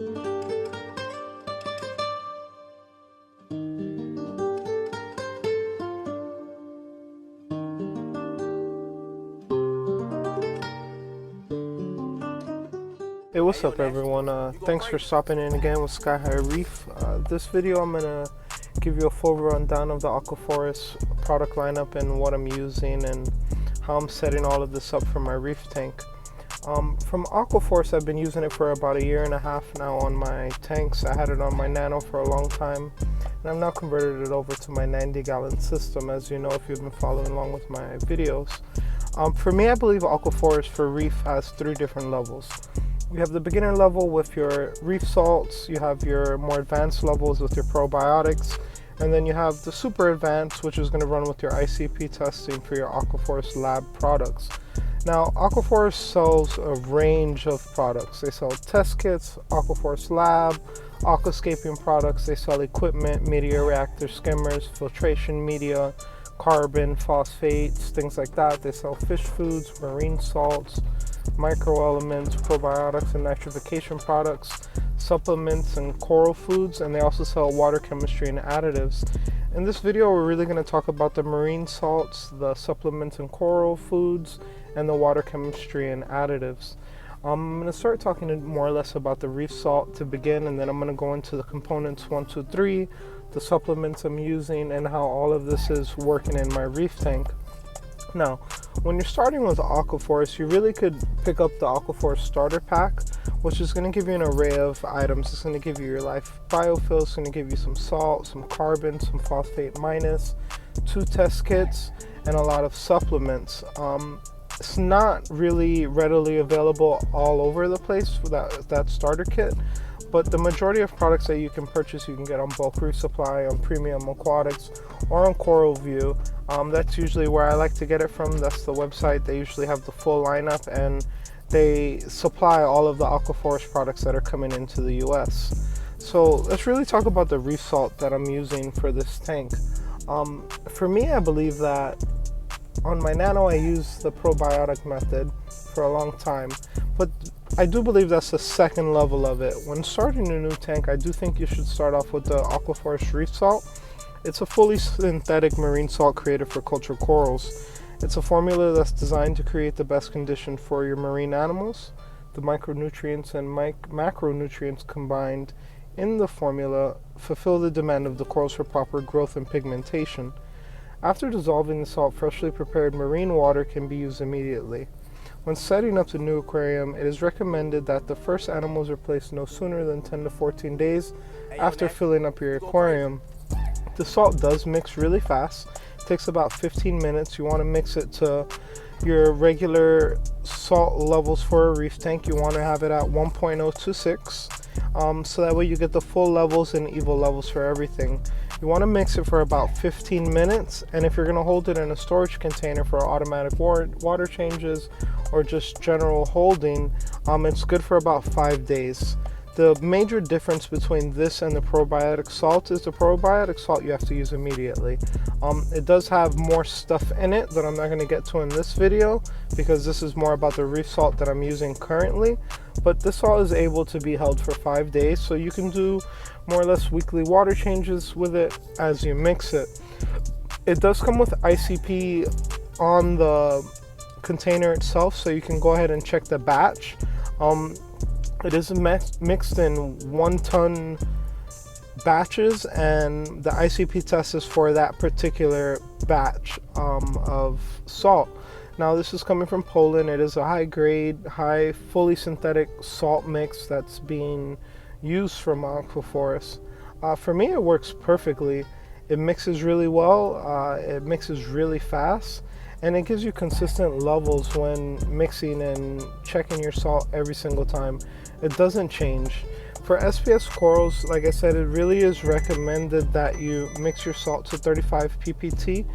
Hey, what's up everyone? Thanks for stopping in again with Sky High Reef. This video I'm going to give you a full rundown of the AquaForest product lineup and what I'm using and how I'm setting all of this up for my reef tank. From AquaForest, I've been using it for about 1.5 years now on my tanks. I had it on my Nano for a long time, and I've now converted it over to my 90-gallon system, as you know if you've been following along with my videos. For me, I believe AquaForest for Reef has 3 different levels. You have the beginner level with your reef salts, you have your more advanced levels with your probiotics, and then you have the super advanced, which is going to run with your ICP testing for your AquaForest lab products. Now, AquaForest sells a range of products. They sell test kits, AquaForest lab, aquascaping products. They sell equipment, media reactor skimmers, filtration media, carbon, phosphates, things like that. They sell fish foods, marine salts, microelements, probiotics and nitrification products, supplements and coral foods, and they also sell water chemistry and additives. In this video, we're really going to talk about the marine salts, the supplements and coral foods, and the water chemistry and additives. I'm going to start talking more or less about the reef salt to begin, and then I'm going to go into the components 1, 2, 3, the supplements I'm using, and how all of this is working in my reef tank. Now, when you're starting with AquaForest, you really could pick up the AquaForest starter pack, which is going to give you an array of items. It's going to give you your life biofilm, it's going to give you some salt, some carbon, some phosphate minus, 2 test kits, and a lot of supplements. It's not really readily available all over the place for that starter kit, but the majority of products that you can purchase, you can get on Bulk Reef Supply, on Premium Aquatics, or on Coral View. That's usually where I like to get it from. That's the website. They usually have the full lineup, and they supply all of the AquaForest products that are coming into the US. So let's really talk about the reef salt that I'm using for this tank. For me, I believe that on my Nano, I use the probiotic method for a long time, but I do believe that's the second level of it. When starting a new tank, I do think you should start off with the AquaForest Reef Salt. It's a fully synthetic marine salt created for cultured corals. It's a formula that's designed to create the best condition for your marine animals. The micronutrients and macronutrients combined in the formula fulfill the demand of the corals for proper growth and pigmentation. After dissolving the salt, freshly prepared marine water can be used immediately. When setting up the new aquarium, it is recommended that the first animals are placed no sooner than 10 to 14 days after filling up your aquarium. The salt does mix really fast. It takes about 15 minutes. You want to mix it to your regular salt levels for a reef tank. You want to have it at 1.026, so that way you get the full levels and EVO levels for everything. You want to mix it for about 15 minutes, and if you're going to hold it in a storage container for automatic water changes or just general holding, it's good for about 5 days. The major difference between this and the probiotic salt is the probiotic salt you have to use immediately. It does have more stuff in it that I'm not going to get to in this video, because this is more about the reef salt that I'm using currently. But this salt is able to be held for 5 days, so you can do more or less weekly water changes with it as you mix it. It does come with ICP on the container itself, so you can go ahead and check the batch. It is mixed in 1-ton batches, and the ICP test is for that particular batch of salt. Now, this is coming from Poland. It is a high-grade, fully synthetic salt mix that's being used from AquaForest. For me, it works perfectly. It mixes really well. It mixes really fast, and it gives you consistent levels when mixing and checking your salt every single time. It doesn't change. For SPS corals, like I said, it really is recommended that you mix your salt to 35 ppt,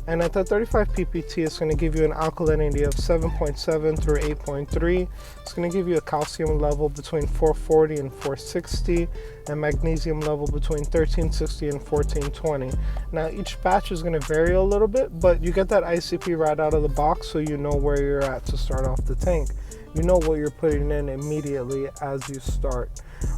and at that 35 ppt, it's going to give you an alkalinity of 7.7 through 8.3. It's going to give you a calcium level between 440 and 460, and magnesium level between 1360 and 1420. Now, each batch is going to vary a little bit, but you get that ICP right out of the box, so you know where you're at to start off the tank. you know what you're putting in immediately as you start.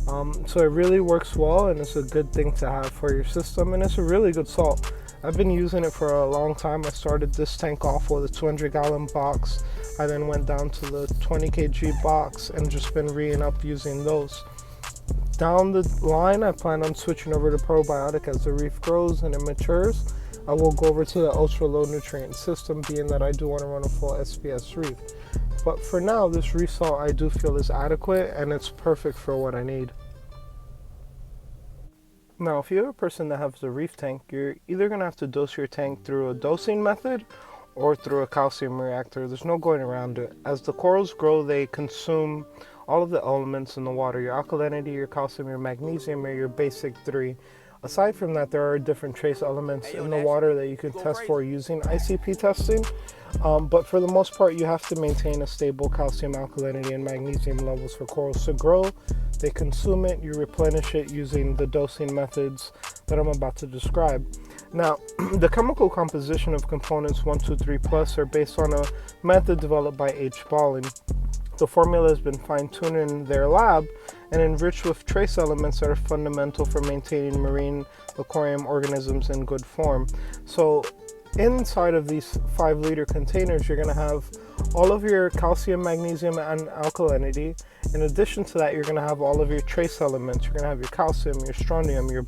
So it really works well, and it's a good thing to have for your system, and it's a really good salt. I've been using it for a long time. I started this tank off with a 200-gallon box. I then went down to the 20 kg box and just been re-ing up using those. Down the line, I plan on switching over to probiotic as the reef grows and it matures. I will go over to the ultra low nutrient system, being that I do want to run a full SPS reef. But for now, this reef salt I do feel is adequate, and it's perfect for what I need. Now, if you're a person that has a reef tank, you're either going to have to dose your tank through a dosing method or through a calcium reactor. There's no going around it. As the corals grow, they consume all of the elements in the water: your alkalinity, your calcium, your magnesium, or your basic three. Aside from that, there are different trace elements in the water that you can test for using ICP testing. But for the most part, you have to maintain a stable calcium, alkalinity, and magnesium levels for corals to grow. They consume it, you replenish it using the dosing methods that I'm about to describe. Now, the chemical composition of components 1, 2, 3 plus are based on a method developed by H. Balling. The formula has been fine-tuned in their lab and enriched with trace elements that are fundamental for maintaining marine aquarium organisms in good form. So inside of these 5-liter containers, you're going to have all of your calcium, magnesium, and alkalinity. In addition to that, you're going to have all of your trace elements. You're going to have your calcium, your strontium, your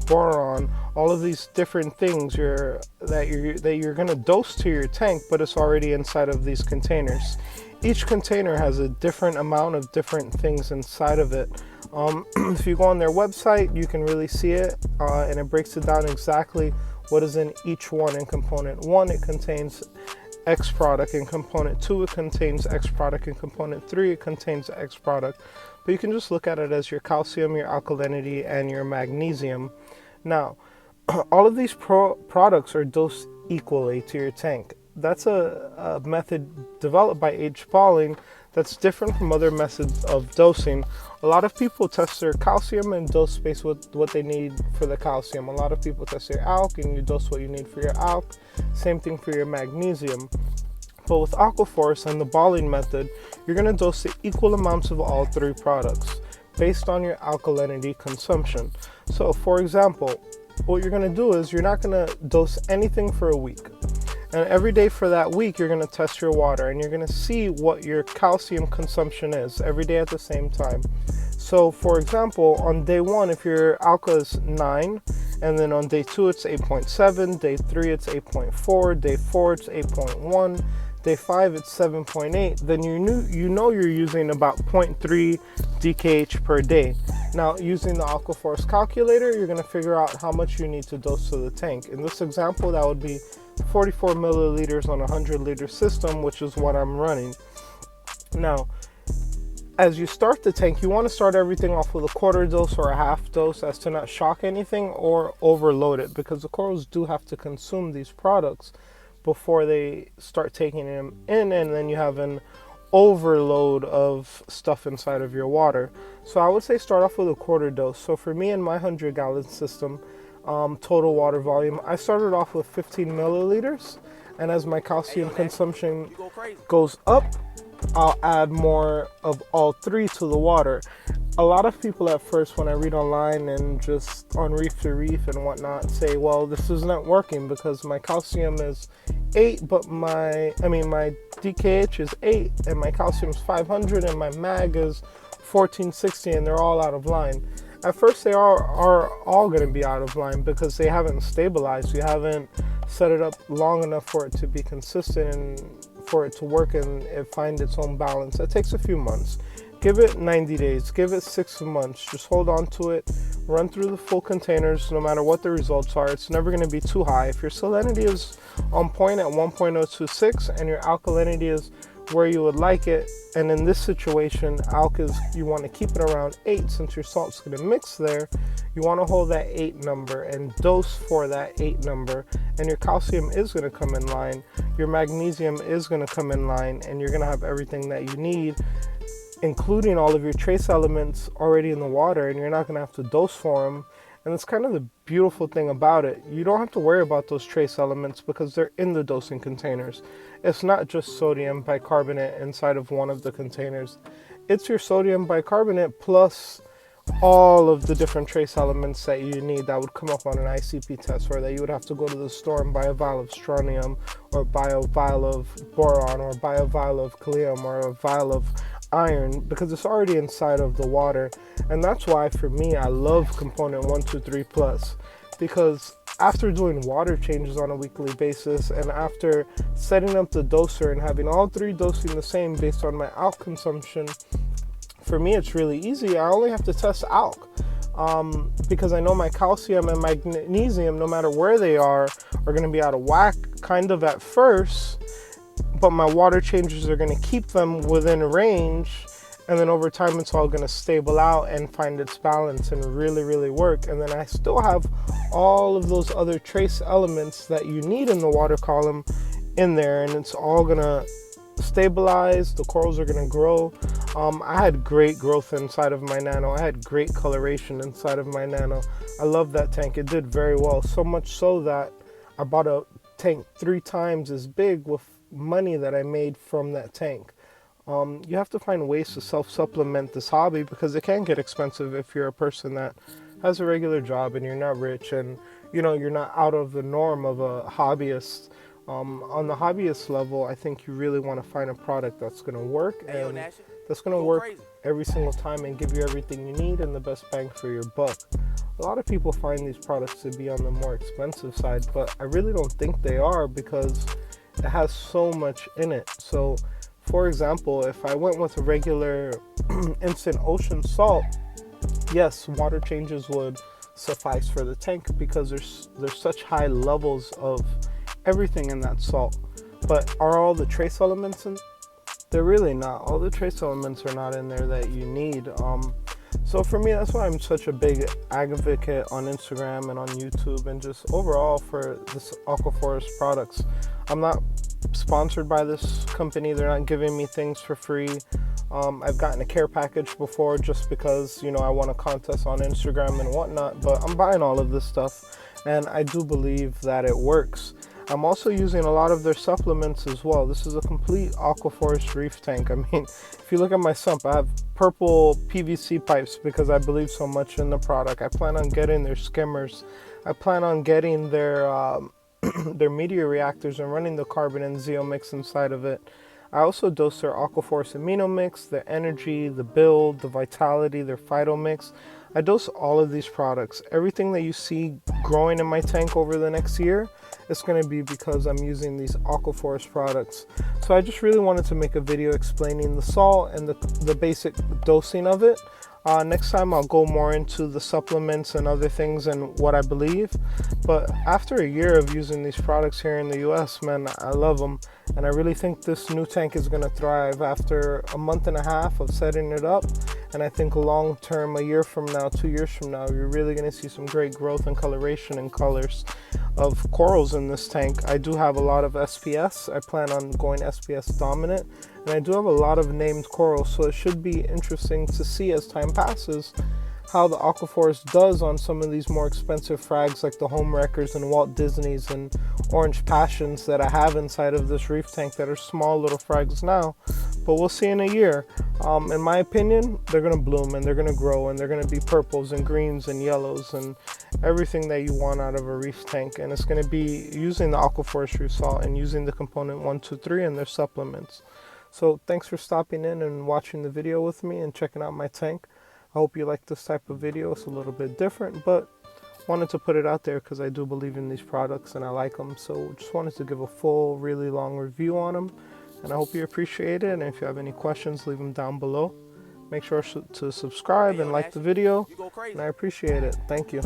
boron, all of these different things that you're going to dose to your tank, but it's already inside of these containers. Each container has a different amount of different things inside of it. If you go on their website, you can really see it, and it breaks it down exactly what is in each one. In component 1, it contains X product. In component 2, it contains X product. In component 3, it contains X product. But you can just look at it as your calcium, your alkalinity, and your magnesium. Now, all of these products are dosed equally to your tank. That's a method developed by H. Balling that's different from other methods of dosing. A lot of people test their calcium and dose based with what they need for the calcium. A lot of people test their alk and you dose what you need for your alk. Same thing for your magnesium. But with AquaForest and the Balling method, you're going to dose the equal amounts of all 3 products based on your alkalinity consumption. So for example, what you're going to do is you're not going to dose anything for a week. And every day for that week, you're going to test your water and you're going to see what your calcium consumption is every day at the same time. So for example, on day 1, if your alka is 9, and then on day 2 it's 8.7, day 3 it's 8.4, day 4 it's 8.1, day 5 it's 7.8, then you know you're using about 0.3 DKH per day. Now, using the AquaForest calculator, you're going to figure out how much you need to dose to the tank. In this example, that would be 44 milliliters on a 100-liter system, which is what I'm running. Now, as you start the tank, you want to start everything off with a quarter dose or a half dose as to not shock anything or overload it, because the corals do have to consume these products before they start taking them in, and then you have an overload of stuff inside of your water. So I would say start off with a quarter dose. So for me in my 100-gallon system, total water volume, I started off with 15 milliliters, and as my calcium consumption goes up, I'll add more of all 3 to the water. A lot of people at first, when I read online and just on Reef to Reef and whatnot, say, well, this is not working because my calcium is 8, but my DKH is 8 and my calcium is 500 and my mag is 1460, and they're all out of line. At first, they are all going to be out of line because they haven't stabilized. You haven't set it up long enough for it to be consistent and for it to work and it find its own balance. It takes a few months. Give it 90 days, give it 6 months, just hold on to it, run through the full containers no matter what the results are. It's never going to be too high. If your salinity is on point at 1.026 and your alkalinity is where you would like it, and in this situation alk is, you want to keep it around 8 since your salt's going to mix there, you want to hold that 8 number and dose for that 8 number, and your calcium is going to come in line, your magnesium is going to come in line, and you're going to have everything that you need, including all of your trace elements already in the water, and you're not going to have to dose for them. And it's kind of the beautiful thing about it. You don't have to worry about those trace elements because they're in the dosing containers. It's not just sodium bicarbonate inside of one of the containers. It's your sodium bicarbonate plus all of the different trace elements that you need that would come up on an ICP test, or that you would have to go to the store and buy a vial of strontium, or buy a vial of boron, or buy a vial of kalium, or a vial of iron, because it's already inside of the water. And that's why for me I love component 123 plus, because after doing water changes on a weekly basis and after setting up the doser and having all three dosing the same based on my alk consumption, for me it's really easy. I only have to test alk because I know my calcium and magnesium, no matter where they are going to be out of whack kind of at first, but my water changes are going to keep them within range, and then over time it's all going to stable out and find its balance and really work. And then I still have all of those other trace elements that you need in the water column in there, and it's all going to stabilize. The corals are going to grow. I had great growth inside of my nano. I had great coloration inside of my nano. I love that tank. It did very well, so much so that I bought a tank 3 times as big with money that I made from that tank. You have to find ways to self-supplement this hobby because it can get expensive if you're a person that has a regular job and you're not rich, and you're not out of the norm of a hobbyist. On the hobbyist level, I think you really want to find a product that's going to work and that's going to work every single time and give you everything you need and the best bang for your buck. A lot of people find these products to be on the more expensive side, but I really don't think they are because it has so much in it. So, for example, if I went with a regular instant ocean salt, yes, water changes would suffice for the tank because there's such high levels of everything in that salt. But are all the trace elements in? They're really not. All the trace elements are not in there that you need. So for me, that's why I'm such a big advocate on Instagram and on YouTube and just overall for this AquaForest products. I'm not sponsored by this company. They're not giving me things for free. I've gotten a care package before just because, I won a contest on Instagram and whatnot, but I'm buying all of this stuff and I do believe that it works. I'm also using a lot of their supplements as well. This is a complete AquaForest Reef tank. I mean, if you look at my sump, I have purple PVC pipes because I believe so much in the product. I plan on getting their skimmers. I plan on getting their their media reactors and running the carbon and zeo mix inside of it. I also dose their AquaForest amino mix, their energy, the build, the vitality, their phyto mix. I dose all of these products. Everything that you see growing in my tank over the next year, it's going to be because I'm using these AquaForest products. So I just really wanted to make a video explaining the salt and the basic dosing of it. Next time I'll go more into the supplements and other things and what I believe. But after a year of using these products here in the US, man, I love them. And I really think this new tank is going to thrive after a month and a half of setting it up. And I think long term, a year from now, 2 years from now, you're really going to see some great growth and coloration and colors of corals in this tank. I do have a lot of SPS. I plan on going SPS dominant. And I do have a lot of named corals, so it should be interesting to see as time passes how the AquaForest does on some of these more expensive frags like the Home Wreckers and Walt Disney's and Orange Passions that I have inside of this reef tank that are small little frags now. But we'll see in a year. In my opinion, they're going to bloom and they're going to grow and they're going to be purples and greens and yellows and everything that you want out of a reef tank. And it's going to be using the AquaForest reef salt and using the component 123 and their supplements. So thanks for stopping in and watching the video with me and checking out my tank. I hope you like this type of video. It's a little bit different, but wanted to put it out there because I do believe in these products and I like them. So just wanted to give a full, really long review on them. And I hope you appreciate it. And if you have any questions, leave them down below. Make sure to subscribe and like the video. And I appreciate it. Thank you.